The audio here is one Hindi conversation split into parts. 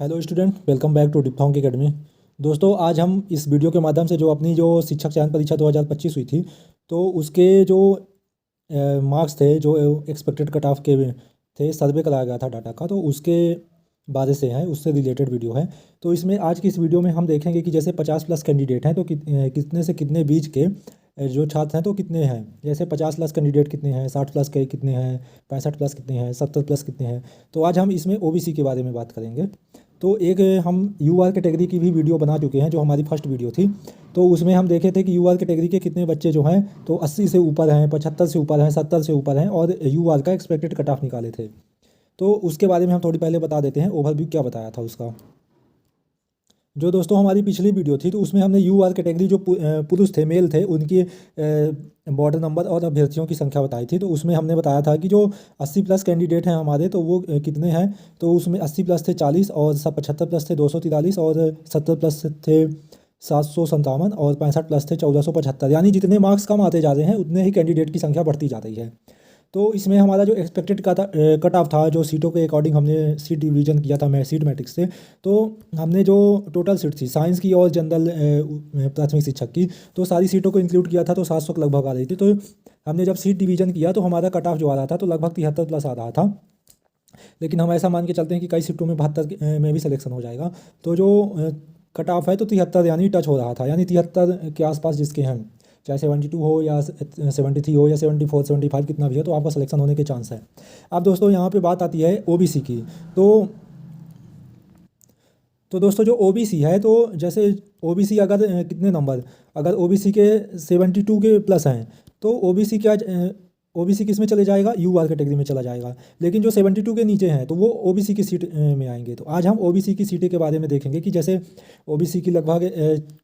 Hello student, welcome back to Diphthong Academy. दोस्तों, आज हम इस वीडियो के माध्यम से जो अपनी जो शिक्षक चयन परीक्षा 2025 हुई थी, तो उसके जो मार्क्स थे, जो एक्सपेक्टेड कट ऑफ के थे, सर्वे कराया गया था डाटा का, तो उसके बारे से है, उससे रिलेटेड वीडियो है। तो इसमें आज की इस वीडियो में हम देखेंगे कि जैसे 50 प्लस कैंडिडेट हैं, तो कितने से कितने बीच के जो छात्र हैं तो कितने हैं। जैसे 50 प्लस कैंडिडेट कितने हैं, 60 प्लस के कितने हैं, 65 प्लस कितने हैं, 70 प्लस कितने हैं। तो आज हम इसमें ओबीसी के बारे में बात करेंगे। तो एक हम यू आर कैटेगरी की भी वीडियो बना चुके हैं, जो हमारी फर्स्ट वीडियो थी। तो उसमें हम देखे थे कि यू आर कैटेगरी के कितने बच्चे जो हैं तो 80 से ऊपर हैं, 75 से ऊपर हैं, 70 से ऊपर हैं, और यू आर का एक्सपेक्टेड कट ऑफ निकाले थे। तो उसके बारे में हम थोड़ी पहले बता देते हैं, ओवरव्यू क्या बताया था उसका। जो दोस्तों हमारी पिछली वीडियो थी, तो उसमें हमने यू आर कैटेगरी जो पुरुष थे, मेल थे, उनकी बॉर्डर नंबर और अभ्यर्थियों की संख्या बताई थी। तो उसमें हमने बताया था कि जो 80 प्लस कैंडिडेट हैं हमारे, तो वो कितने हैं। तो उसमें 80 प्लस थे 40, और 75 प्लस थे 243, और 70 प्लस थे 757, और 65 प्लस थे 1475। यानी जितने मार्क्स कम आते जा रहे हैं, उतने ही कैंडिडेट की संख्या बढ़ती जा रही है। तो इसमें हमारा जो एक्सपेक्टेड कट ऑफ था, जो सीटों के अकॉर्डिंग हमने सीट डिवीजन किया था, मैं सीट मैट्रिक्स से। तो हमने जो टोटल सीट थी साइंस की और जनरल प्राथमिक शिक्षक की, तो सारी सीटों को इंक्लूड किया था, तो 700 के लगभग आ रही थी। तो हमने जब सीट डिवीजन किया, तो हमारा कट ऑफ जो आ रहा था तो लगभग 73 प्लस आ रहा था। लेकिन हम ऐसा मान के चलते हैं कि कई सीटों में 72 में भी सिलेक्शन हो जाएगा। तो जो कट ऑफ है तो 73 यानी टच हो रहा था, यानी 73 के आसपास जिसके हैं, चाहे 72 हो या 73 हो या 74 75 कितना भी हो, तो आपका सिलेक्शन होने के चांस है। अब दोस्तों यहाँ पे बात आती है ओबीसी की। तो तो दोस्तों जो ओबीसी है, तो जैसे ओबीसी अगर कितने नंबर, अगर ओबीसी के 72 के प्लस हैं, तो ओबीसी क्या, ओबीसी किस में चले जाएगा, यूआर कैटेगरी में चला जाएगा। लेकिन जो 72 के नीचे हैं, तो वो ओबीसी की सीट में आएंगे। तो आज हम ओबीसी की सीटें के बारे में देखेंगे कि जैसे ओबीसी की लगभग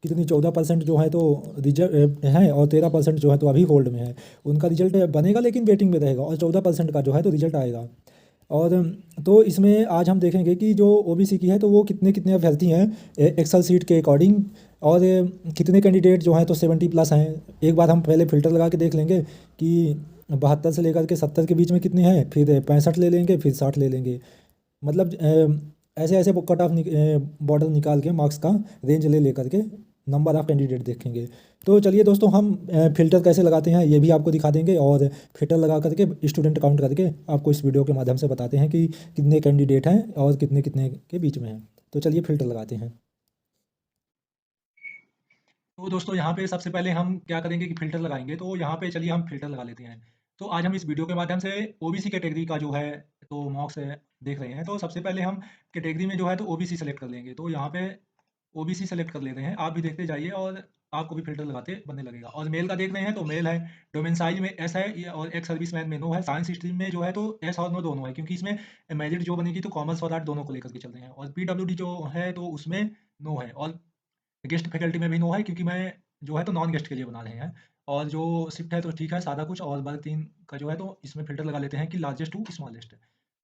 कितनी 14% जो है तो रिजर्व हैं, और 13% जो है तो अभी होल्ड में है। उनका रिजल्ट बनेगा लेकिन वेटिंग में रहेगा, और 14% का जो है तो रिजल्ट आएगा। और तो इसमें आज हम देखेंगे कि जो ओबीसी की है, तो वो कितने कितने अभ्यर्थी हैं एक्सेल सीट के अकॉर्डिंग, और कितने कैंडिडेट जो हैं तो 70 प्लस हैं। एक बार हम पहले फ़िल्टर लगा के देख लेंगे कि 72 से लेकर के 70 के बीच में कितने हैं, फिर 65 ले लेंगे, फिर 60 ले लेंगे। मतलब ऐसे ऐसे कट ऑफ बॉर्डर निकाल के मार्क्स का रेंज ले लेकर के नंबर ऑफ कैंडिडेट देखेंगे। तो चलिए दोस्तों, हम फ़िल्टर कैसे लगाते हैं ये भी आपको दिखा देंगे, और फ़िल्टर लगा करके स्टूडेंट काउंट करके आपको इस वीडियो के माध्यम से बताते हैं कि कितने कैंडिडेट हैं और कितने कितने के बीच में हैं। तो चलिए फ़िल्टर लगाते हैं। तो दोस्तों यहाँ पे सबसे पहले हम क्या करेंगे कि फ़िल्टर लगाएंगे। तो यहाँ पे चलिए हम फ़िल्टर लगा लेते हैं। तो आज हम इस वीडियो के माध्यम से ओबीसी कैटेगरी का जो है तो मार्क्स देख रहे हैं। तो सबसे पहले हम कैटेगरी में जो है तो ओबीसी सेलेक्ट कर लेंगे। तो यहाँ पे ओबीसी सेलेक्ट कर लेते हैं। आप भी देखते जाइए और आपको भी फ़िल्टर लगाते बनने लगेगा। और मेल का देख रहे हैं तो मेल है, डोमेसाइल में एस है, ये और एक्स सर्विसमैन में नो है। साइंस स्ट्रीम में जो है तो एस और नो दोनों है, क्योंकि इसमें मेरिट जो बनेगी तो कॉमर्स और आर्ट दोनों को लेकर के चल रहे हैं। और पीडब्ल्यूडी जो है तो उसमें नो है, और गेस्ट फैकल्टी में भी नो है, क्योंकि मैं जो है तो नॉन गेस्ट के लिए बना रहे हैं। और जो शिफ्ट है तो ठीक है, सादा कुछ। और वर्ग 3 का जो है तो इसमें फ़िल्टर लगा लेते हैं कि लार्जेस्ट टू स्मॉलेस्ट।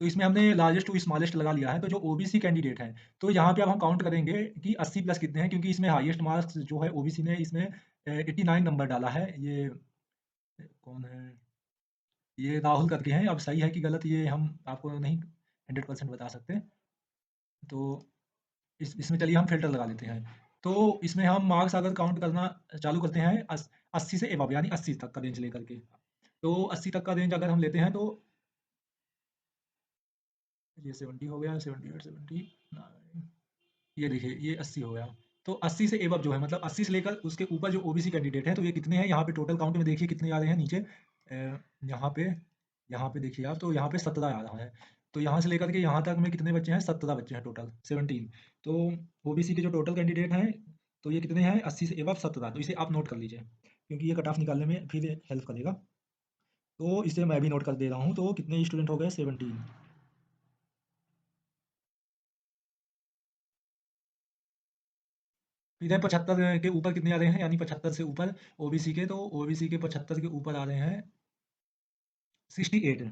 तो इसमें हमने लार्जेस्ट टू स्मॉलेस्ट लगा लिया है। तो जो ओबीसी कैंडिडेट हैं, तो यहाँ पे अब हम काउंट करेंगे कि 80 प्लस कितने हैं, क्योंकि इसमें हाईएस्ट मार्क्स जो है ओबीसी ने इसमें 89 नंबर डाला है। ये कौन है, ये राहुल करके हैं। अब सही है कि गलत ये हम आपको नहीं 100% बता सकते। तो इसमें चलिए हम फ़िल्टर लगा लेते हैं। तो इसमें हम मार्क्स अगर काउंट करना चालू करते हैं 80 से एबव, यानी 80 तक का रेंज लेकर के। तो 80 तक का रेंज अगर हम लेते हैं, तो ये 70 हो गया, 78, 79, ये देखिए ये 80 हो गया। तो 80 से एबव जो है, मतलब 80 से लेकर उसके ऊपर जो ओबीसी कैंडिडेट हैं, तो ये कितने हैं, यहाँ पे टोटल काउंट में देखिए कितने आ रहे हैं नीचे। यहाँ पे यहाँ पे देखिए आप, तो यहाँ पे 17 आ रहा है। तो यहाँ से लेकर के यहाँ तक में कितने बच्चे हैं, 17 बच्चे हैं टोटल, 17। तो ओबीसी के जो टोटल कैंडिडेट हैं, तो ये कितने हैं, 80 से एबव 17। तो इसे आप नोट कर लीजिए, क्योंकि ये कट ऑफ निकालने में फिर हेल्प करेगा। तो इसे मैं भी नोट कर दे रहा हूँ। तो कितने स्टूडेंट हो गए, 17। फिर है 75 के ऊपर कितने आ रहे हैं, यानी 75 से ऊपर ओबीसी के, तो ओबीसी के 75 के ऊपर आ रहे हैं 68।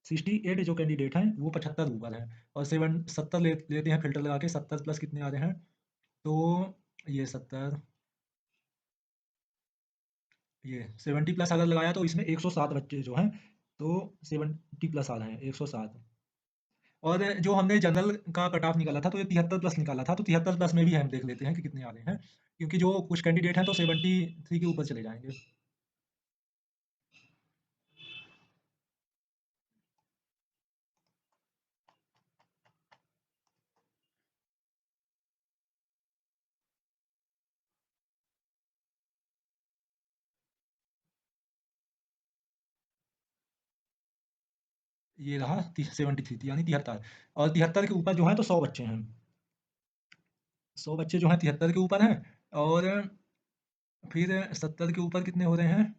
68 जो कैंडिडेट हैं वो 75 ऊपर हैं। और 70 लेते हैं फिल्टर लगा के, 70 प्लस कितने आ रहे हैं, तो ये 70, ये 70 प्लस अगर लगाया तो इसमें 107 बच्चे जो हैं तो 70 प्लस आ रहे हैं, 107। और जो हमने जनरल का कट ऑफ निकाला था तो ये 73+ निकाला था, तो 73+ में भी हम देख लेते हैं कि कितने आ रहे हैं, क्योंकि जो कुछ कैंडिडेट हैं तो 73 के ऊपर चले जाएंगे। ये रहा 73 यानी 73, और 73 के ऊपर जो है तो 100 बच्चे हैं। 100 बच्चे जो हैं 73 के ऊपर हैं, और फिर 70 के ऊपर कितने हो रहे हैं?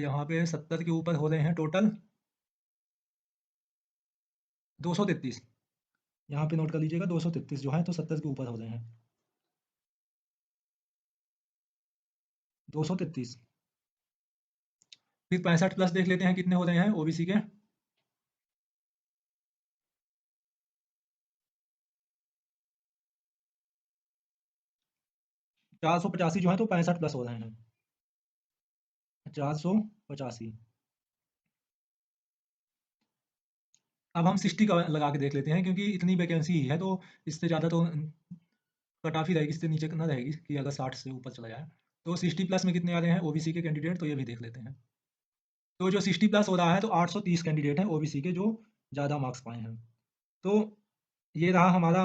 यहाँ पे 70 के ऊपर हो रहे हैं टोटल 233। यहाँ पे नोट कर लीजिएगा, 233 जो है तो 70 के ऊपर हो रहे हैं। 233। फिर 65+ देख लेते हैं कितने हो रहे हैं ओबीसी के। 485 जो है तो 65+ हो रहे हैं। 485। अब हम 60 का लगा के देख लेते हैं, क्योंकि इतनी वैकेंसी ही है तो इससे ज़्यादा तो कट ऑफ ही रहेगी, इससे नीचे ना रहेगी कि अगर 60 से ऊपर चला जाए। तो 60+ में कितने आ रहे हैं ओबीसी के कैंडिडेट, तो ये भी देख लेते हैं। तो जो 60+ हो रहा है तो 830 कैंडिडेट हैं ओबीसी के जो ज़्यादा मार्क्स पाए हैं। तो ये रहा हमारा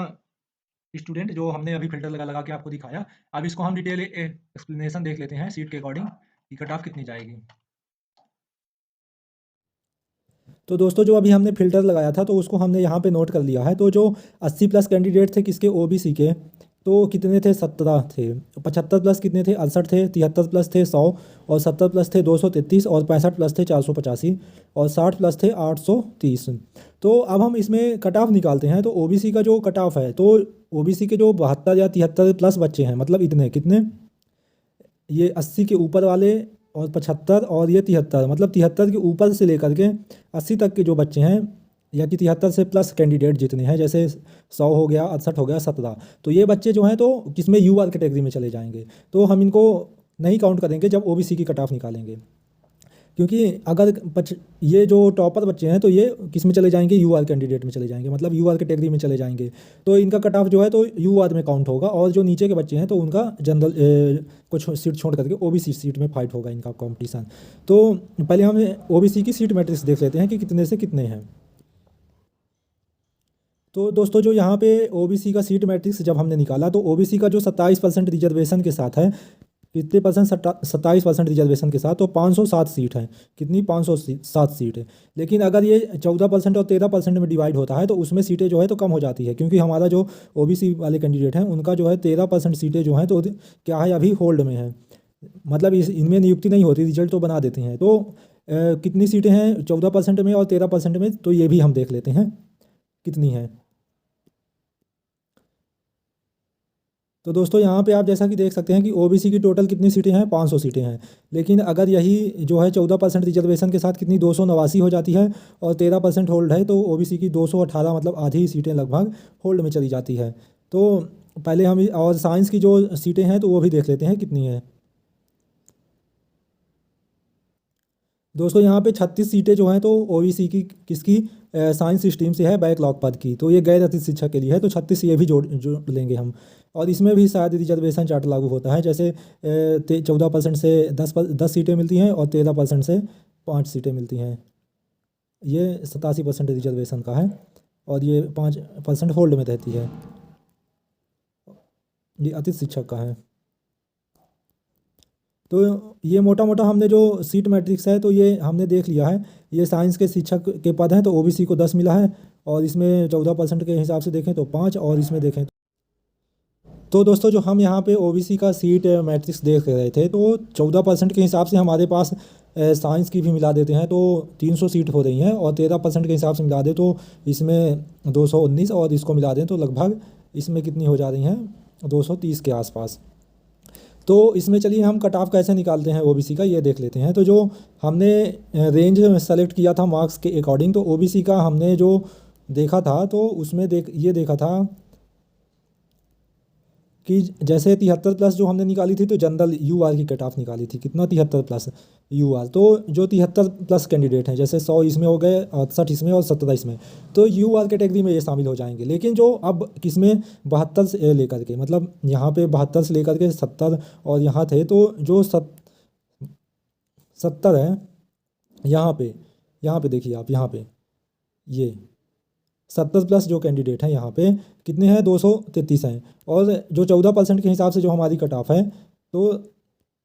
स्टूडेंट जो हमने अभी फ़िल्टर लगा लगा के आपको दिखाया। अब इसको हम डिटेल एक्सप्लेनेशन देख लेते हैं सीट के अकॉर्डिंग कि कट ऑफ कितनी जाएगी। तो दोस्तों जो अभी हमने फ़िल्टर लगाया था तो उसको हमने यहाँ पे नोट कर लिया है। तो जो 80+ कैंडिडेट थे किसके, ओबीसी के, तो कितने थे? 17 थे। 75+ कितने थे? 68 थे। 73+ थे 100, और 70+ थे 233, और 65+ थे 485, और 60+ थे 830। तो अब हम इसमें कट ऑफ निकालते हैं। तो ओबीसी का जो कट ऑफ है, तो ओबीसी के जो 72 या 73+ बच्चे हैं, मतलब इतने कितने, ये 80 के ऊपर वाले, और 75, और ये 73, मतलब 73 के ऊपर से लेकर के 80 तक के जो बच्चे हैं, या कि 73 से प्लस कैंडिडेट जितने हैं, जैसे 100 हो गया, 68 हो गया, 17, तो ये बच्चे जो हैं तो किसमें, यूआर कैटेगरी में चले जाएंगे। तो हम इनको नहीं काउंट करेंगे जब ओबीसी की कट ऑफ निकालेंगे, क्योंकि अगर ये जो टॉपर बच्चे हैं तो ये किस में चले जाएंगे, यूआर कैंडिडेट में चले जाएंगे, मतलब यूआर कैटेगरी में चले जाएंगे। तो इनका कट ऑफ जो है तो यूआर में काउंट होगा, और जो नीचे के बच्चे हैं तो उनका जनरल कुछ सीट छोड़ करके ओबीसी सीट में फाइट होगा इनका कंपटीशन। तो पहले हम ओबीसी की सीट मैट्रिक्स देख लेते हैं कि कितने से कितने हैं। तो दोस्तों जो यहाँ पे ओबीसी का सीट मैट्रिक्स जब हमने निकाला तो ओबीसी का जो 27% रिजर्वेशन के साथ है, कितने परसेंट, 27% रिजर्वेशन के साथ, तो 507 सीट है। कितनी? 507 सीट है। लेकिन अगर ये 14% और 13% में डिवाइड होता है तो उसमें सीटें जो है तो कम हो जाती है, क्योंकि हमारा जो ओबीसी वाले कैंडिडेट हैं उनका जो है 13% सीटें जो हैं तो क्या है, अभी होल्ड में है, मतलब इनमें नियुक्ति नहीं होती, रिजल्ट तो बना देते हैं। तो कितनी सीटें हैं 14% में और 13% में, तो ये भी हम देख लेते हैं कितनी है। तो दोस्तों यहाँ पे आप जैसा कि देख सकते हैं कि ओबीसी की टोटल कितनी सीटें हैं, 500 सीटें हैं। लेकिन अगर यही जो है 14% रिजर्वेशन के साथ कितनी, 289 हो जाती है, और 13% होल्ड है तो ओबीसी की 218, मतलब आधी ही सीटें लगभग होल्ड में चली जाती है। तो पहले हम, और साइंस की जो सीटें हैं तो वो भी देख लेते हैं कितनी है। दोस्तों यहाँ पे 36 सीटें जो हैं तो ओबीसी की किसकी, साइंस स्ट्रीम से है, बैकलॉग पद की, तो ये गैर अतिथि शिक्षक के लिए है, तो 36 ये भी जोड़ लेंगे हम। और इसमें भी शायद रिजर्वेशन चार्ट लागू होता है, जैसे 14% से 10 सीटें मिलती हैं, और 13% से 5 सीटें मिलती हैं। ये 87% रिजर्वेशन का है, और ये 5% होल्ड में रहती है, ये अतिथि शिक्षक का है। तो ये मोटा मोटा हमने जो सीट मैट्रिक्स है तो ये हमने देख लिया है। ये साइंस के शिक्षक के पद हैं तो ओबीसी को 10 मिला है, और इसमें 14% के हिसाब से देखें तो 5, और इसमें देखें तो दोस्तों जो हम यहाँ पे ओबीसी का सीट मैट्रिक्स देख रहे थे तो 14% के हिसाब से हमारे पास साइंस की भी मिला देते हैं तो 300 सीट हो रही हैं, और 13% के हिसाब से मिला दे तो इसमें 219, और इसको मिला दें तो लगभग इसमें कितनी हो जा रही हैं, 230 के आसपास। तो इसमें चलिए हम कट ऑफ कैसे निकालते हैं ओबीसी का, ये देख लेते हैं। तो जो हमने रेंज सेलेक्ट किया था मार्क्स के अकॉर्डिंग, तो ओबीसी का हमने जो देखा था तो उसमें ये देखा था कि जैसे 73+ जो हमने निकाली थी तो जनरल यूआर की कट ऑफ निकाली थी, कितना 73+ यूआर। तो जो 73+ कैंडिडेट हैं, जैसे 100 इसमें हो गए, 68 इसमें और 17 इसमें, तो यूआर कैटेगरी में ये शामिल हो जाएंगे। लेकिन जो अब किसमें 72 से लेकर के, मतलब यहाँ पे 72 से लेकर के 70 और यहाँ थे, तो जो 70 है यहाँ पे देखिए आप, यहाँ पे ये 70+ जो कैंडिडेट हैं यहाँ पे कितने हैं, 233 हैं। और जो 14% के हिसाब से जो हमारी कट ऑफ है, तो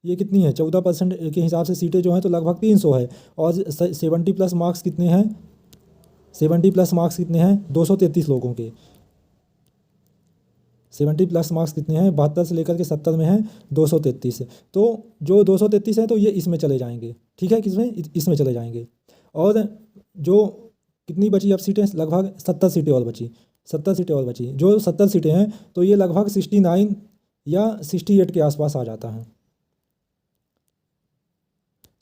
ये कितनी है, 14% के हिसाब से सीटें जो हैं तो लगभग 300 है। और 70+ मार्क्स कितने हैं, 70+ मार्क्स कितने हैं 233 लोगों के, 70+ मार्क्स कितने हैं, 72 से लेकर के 70 में हैं 233। तो जो 233 हैं तो ये इसमें चले जाएंगे, ठीक है, किसमें, इसमें चले जाएंगे। और जो कितनी बची अब सीटें, लगभग 70 सीटें और बची, 70 सीटें और बची। जो 70 सीटें हैं तो ये लगभग 69 या 68 के आसपास आ जाता है,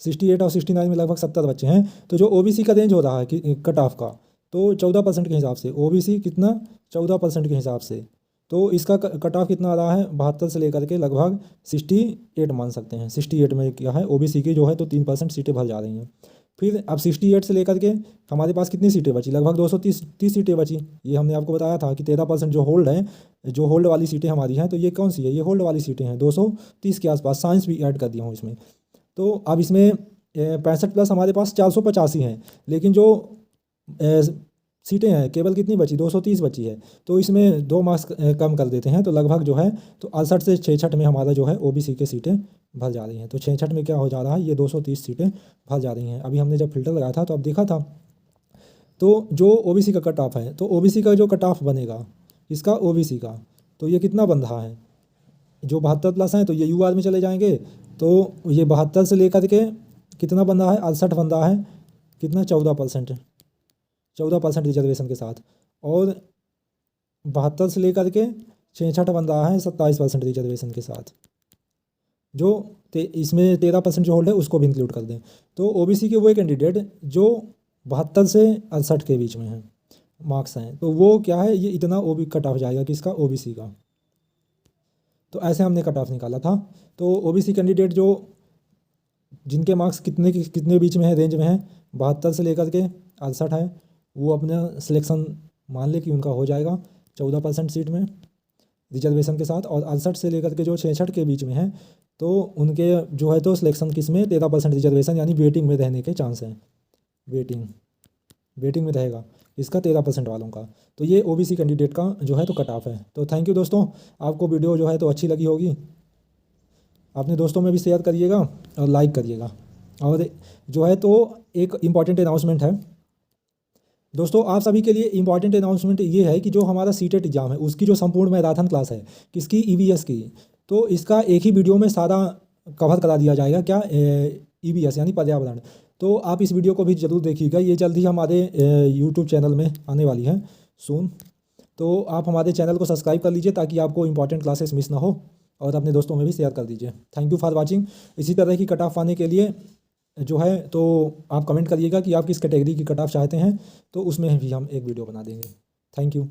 68 और 69 में लगभग 70 बच्चे हैं। तो जो ओबीसी का रेंज हो रहा है कि कट ऑफ का, तो 14% के हिसाब से ओबीसी कितना, 14% के हिसाब से, तो इसका कट ऑफ कितना आ रहा है, 72 से लेकर के लगभग 68 मान सकते हैं। 68 में क्या है, ओबीसी की जो है तो 3% सीटें भर जा रही हैं। फिर अब 68 से लेकर के हमारे पास कितनी सीटें बची, लगभग 230 सीटें बची। ये हमने आपको बताया था कि 13% जो होल्ड है, जो होल्ड वाली सीटें हमारी हैं, तो ये कौन सी है, ये होल्ड वाली सीटें हैं, 230 के आसपास। साइंस भी ऐड कर दिया हूँ इसमें। तो अब इसमें 65+ हमारे पास 485 हैं, लेकिन जो सीटें हैं केवल कितनी बची, 230 बची है। तो इसमें 2 मार्क्स कम कर देते हैं, तो लगभग जो है तो 68 से 66 में हमारा जो है ओबीसी के सीटें भर जा रही हैं। तो 66 में क्या हो जा रहा है, ये 230 सीटें भर जा रही हैं। अभी हमने जब फिल्टर लगाया था तो अब देखा था, तो जो ओबीसी का कट ऑफ है, तो ओबीसी का जो कट ऑफ बनेगा इसका, ओबीसी का, तो ये कितना बन रहा है, जो 72+ हैं तो ये यूआर में चले जाएंगे। तो ये 72 से लेकर के कितना बन रहा है, 68 बन रहा है, कितना, 14% रिजर्वेशन के साथ। और 72 से लेकर के 66 बन रहा है 27% रिजर्वेशन के साथ। जो इसमें 13% जो होल्ड है उसको भी इंक्लूड कर दें, तो ओबीसी के वो कैंडिडेट जो 72 से 68 के बीच में हैं मार्क्स हैं, तो वो क्या है, ये इतना ओबी कट ऑफ जाएगा किसका, ओबीसी का। तो ऐसे हमने कट ऑफ निकाला था। तो ओबीसी कैंडिडेट जो जिनके मार्क्स कितने बीच में है, रेंज में है, 72 से लेकर के 68 है, वो अपना सिलेक्शन मान ले कि उनका हो जाएगा 14% सीट में रिजर्वेशन के साथ। और 68 से लेकर के जो 66 के बीच में है, तो उनके जो है तो सिलेक्शन किस में, 13% रिजर्वेशन, यानी वेटिंग में रहने के चांस हैं, वेटिंग में रहेगा इसका 13% वालों का। तो ये ओबीसी कैंडिडेट का जो है तो कट ऑफ है। तो थैंक यू दोस्तों, आपको वीडियो जो है तो अच्छी लगी होगी, अपने दोस्तों में भी शेयर करिएगा और लाइक करिएगा। और जो है तो एक इम्पॉर्टेंट अनाउंसमेंट है दोस्तों, आप सभी के लिए इम्पॉर्टेंट अनाउंसमेंट ये है कि जो हमारा सीटेट एग्जाम है उसकी जो संपूर्ण मैराथन क्लास है, किसकी, ईवीएस की, तो इसका एक ही वीडियो में सारा कवर करा दिया जाएगा। क्या, ईवीएस यानी पर्यावरण। तो आप इस वीडियो को भी ज़रूर देखिएगा, ये जल्द ही हमारे यूट्यूब चैनल में आने वाली है सून। तो आप हमारे चैनल को सब्सक्राइब कर लीजिए ताकि आपको इंपॉर्टेंट क्लासेस मिस ना हो, और अपने दोस्तों में भी शेयर कर दीजिए। Thank you for watching. इसी तरह की कट ऑफ पाने के लिए जो है तो आप कमेंट करिएगा कि आप किस कैटेगरी की कट ऑफ चाहते हैं, तो उसमें भी हम एक वीडियो बना देंगे। Thank you.